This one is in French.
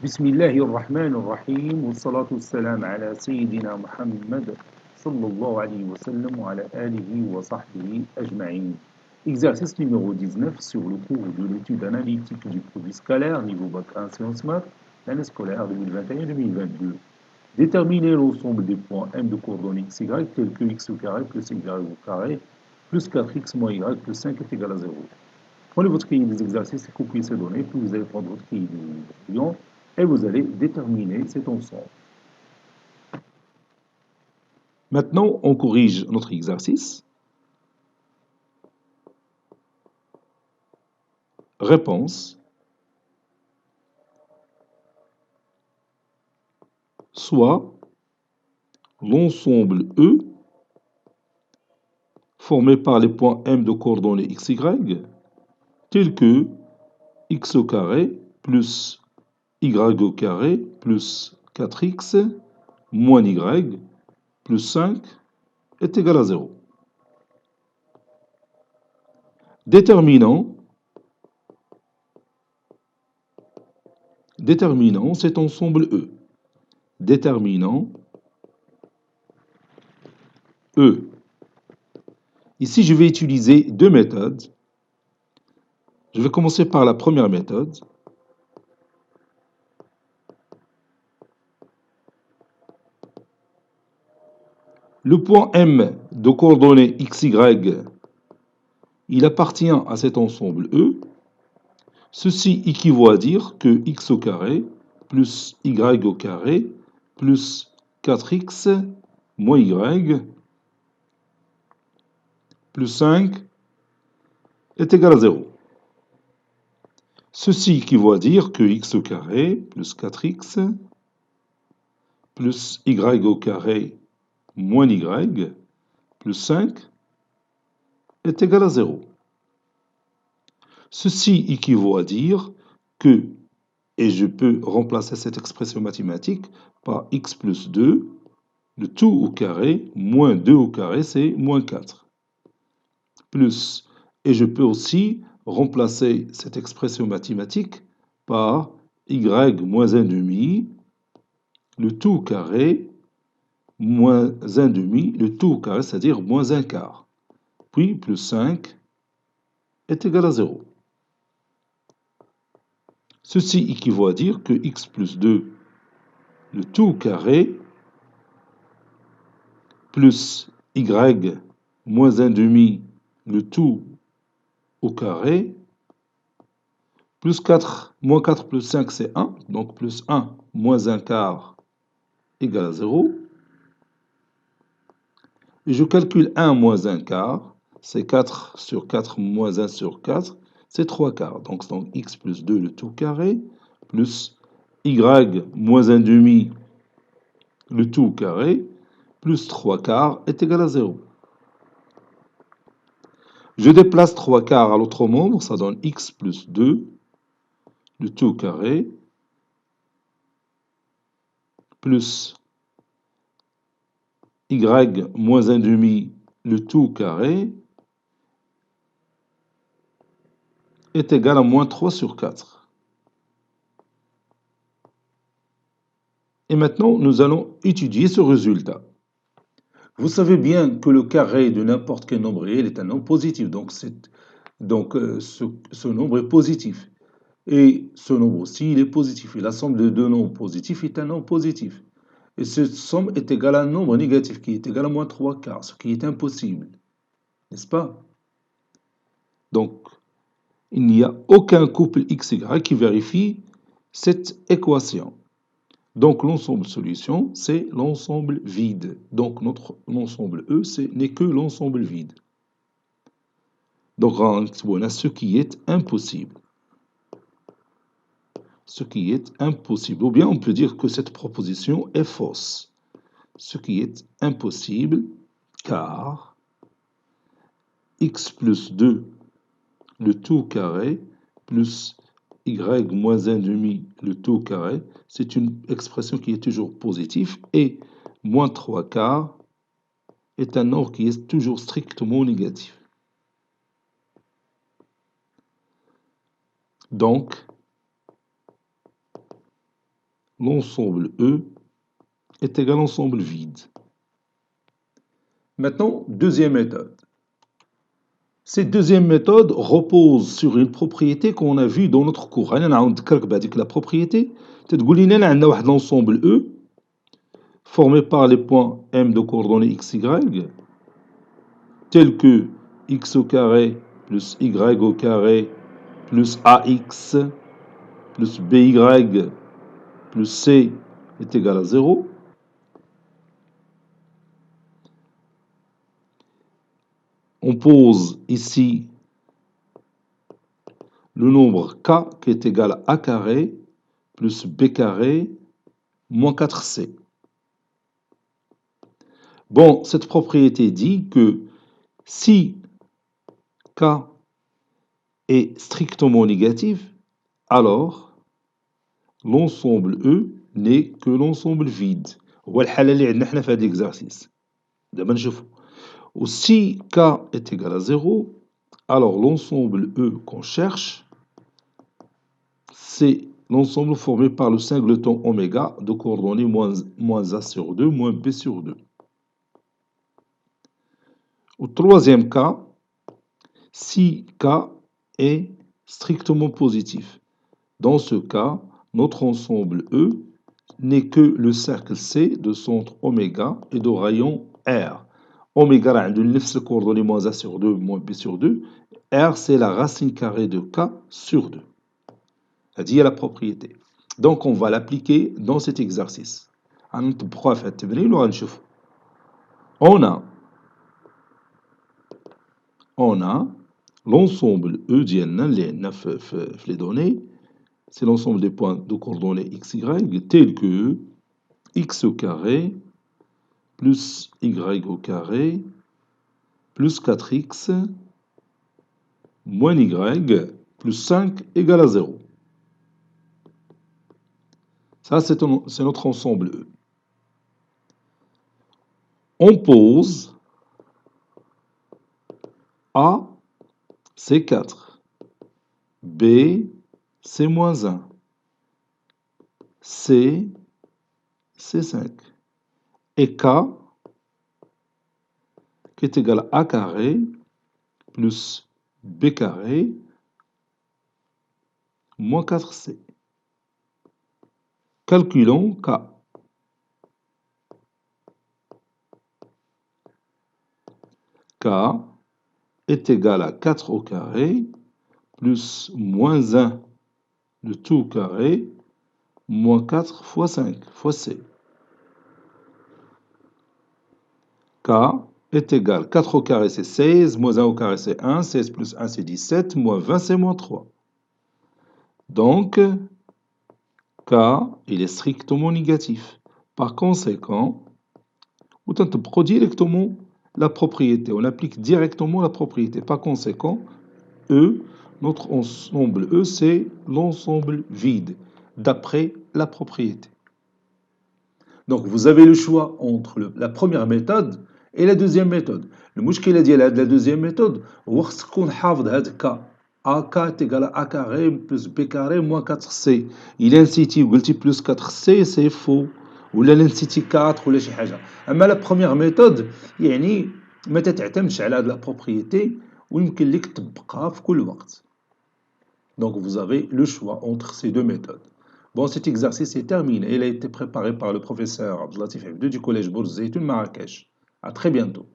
بسم الله الرحمن الرحيم والصلاة والسلام على سيدنا محمد صلى الله عليه وسلم وعلى آله وصحبه أجمعين. Exercice numéro 19 sur le cours de l'étude analytique du produit scalaire niveau bac 1 sciences maths, l'année scolaire 2021-2022. Déterminer l'ensemble des points M de coordonnées xy tels que x au carré plus y au carré plus 4x moins y plus 5 est égal à 0. Prenez votre cahier des exercices et copiez ces données, puis vous allez prendre votre cahier de brouillon et vous allez déterminer cet ensemble. Maintenant, on corrige notre exercice. Réponse. Soit l'ensemble E formé par les points M de coordonnées xy tels que x au carré plus y au carré plus 4x moins y plus 5 est égal à 0. Déterminant cet ensemble E. Déterminant E. Ici, je vais utiliser deux méthodes. Je vais commencer par la première méthode. Le point M de coordonnées xy, il appartient à cet ensemble E. Ceci équivaut à dire que x au carré plus y au carré plus 4x moins y plus 5 est égal à 0. Ceci équivaut à dire que x au carré plus 4x plus y au carré moins y plus 5 est égal à 0. Ceci équivaut à dire que, et je peux remplacer cette expression mathématique par x plus 2, le tout au carré, moins 2 au carré, c'est moins 4. Plus, et je peux aussi remplacer cette expression mathématique par y moins 1 demi, le tout au carré, moins 1 demi, le tout au carré, c'est-à-dire moins 1 quart. Puis plus 5 est égal à 0. Ceci équivaut à dire que x plus 2, le tout au carré, plus y moins 1 demi, le tout au carré, plus 4, moins 4 plus 5, c'est 1, donc plus 1 moins 1 quart égale à 0. Et je calcule 1 moins 1 quart, c'est 4 sur 4 moins 1 sur 4, c'est 3 quarts. Donc x plus 2 le tout carré, plus y moins 1 demi le tout au carré, plus 3 quarts est égal à 0. Je déplace 3 quarts à l'autre membre, ça donne x plus 2 le tout au carré, plus y moins 1 demi le tout au carré est égal à moins 3 sur 4. Et maintenant, nous allons étudier ce résultat. Vous savez bien que le carré de n'importe quel nombre réel est un nombre positif, donc ce nombre est positif. Et ce nombre aussi, il est positif. Et la somme de deux nombres positifs est un nombre positif. Et cette somme est égale à un nombre négatif qui est égal à moins 3 quarts, ce qui est impossible. N'est-ce pas? Donc, il n'y a aucun couple XY qui vérifie cette équation. Donc, l'ensemble solution, c'est l'ensemble vide. Donc, notre ensemble E, n'est que l'ensemble vide. Donc, on a ce qui est impossible. Ce qui est impossible. Ou bien, on peut dire que cette proposition est fausse. Ce qui est impossible, car x plus 2, le tout carré, plus y moins 1 demi, le tout carré, c'est une expression qui est toujours positive, et moins 3 quarts est un nombre qui est toujours strictement négatif. Donc, l'ensemble E est égal à l'ensemble vide. Maintenant, deuxième méthode. Cette deuxième méthode repose sur une propriété qu'on a vue dans notre cours. أنا نعاود بهذيك la propriété تتقول لنا عندنا واحد l'ensemble E formé par les points M de coordonnées x, y, tels que x au carré plus y au carré plus ax plus by plus c est égal à 0. On pose ici le nombre k qui est égal à a carré plus b carré moins 4c. Bon, cette propriété dit que si k est strictement négatif, alors l'ensemble E n'est que l'ensemble vide. هو الحالة اللي عندنا حنا في هذا l'exercice. دابا نشوفو. Si k est égal à 0, alors l'ensemble E qu'on cherche, c'est l'ensemble formé par le singleton oméga de coordonnées moins A sur 2, moins B sur 2. Au troisième cas, si k est strictement positif. Dans ce cas, notre ensemble E n'est que le cercle C de centre oméga et de rayon R. Oméga a نفس coordonnée moins A sur 2, moins B sur 2. R, c'est la racine carrée de K sur 2. هذه هي la propriété. Donc, on va l'appliquer dans cet exercice. غنطبقوها في هذا التمرين وغنشوفوا. On a l'ensemble E ديالنا اللي عندنا في les données. C'est l'ensemble des points de coordonnées x, y, tels que x au carré plus y au carré plus 4x moins y plus 5 égale à 0. Ça, c'est notre ensemble E. On pose A, c'est 4. B, c'est moins 1. C, c'est 5. Et K, qui est égal à A carré plus B carré moins 4C. Calculons K. K est égal à 4 au carré plus moins 1 de tout au carré moins 4 fois 5 fois C. K est égal à 4 au carré c'est 16, moins 1 au carré c'est 1, 16 plus 1 c'est 17, moins 20 c'est moins 3. Donc, K, il est strictement négatif. Par conséquent, on prend directement la propriété. On applique directement la propriété. Par conséquent, E, notre ensemble E, c'est l'ensemble vide, d'après la propriété. Donc, vous avez le choix entre la première méthode et la deuxième méthode. المشكلة ديال هاد la deuxième méthode هو خصك تكون حافظ هاد K. AK est égal à A carré plus B carré moins 4C. إلا نسيتي وقلتي plus 4C, c'est faux. ولا نسيتي 4 ولا شي حاجة. أما la première méthode يعني ما تتعتمدش على هاد la propriété ويمكن لك تطبقها في كل وقت. Donc, vous avez le choix entre ces deux méthodes. Bon, cet exercice est terminé. Il a été préparé par le professeur Abdelatif Habibou du collège Bourz Zeytoun Marrakech. À très bientôt.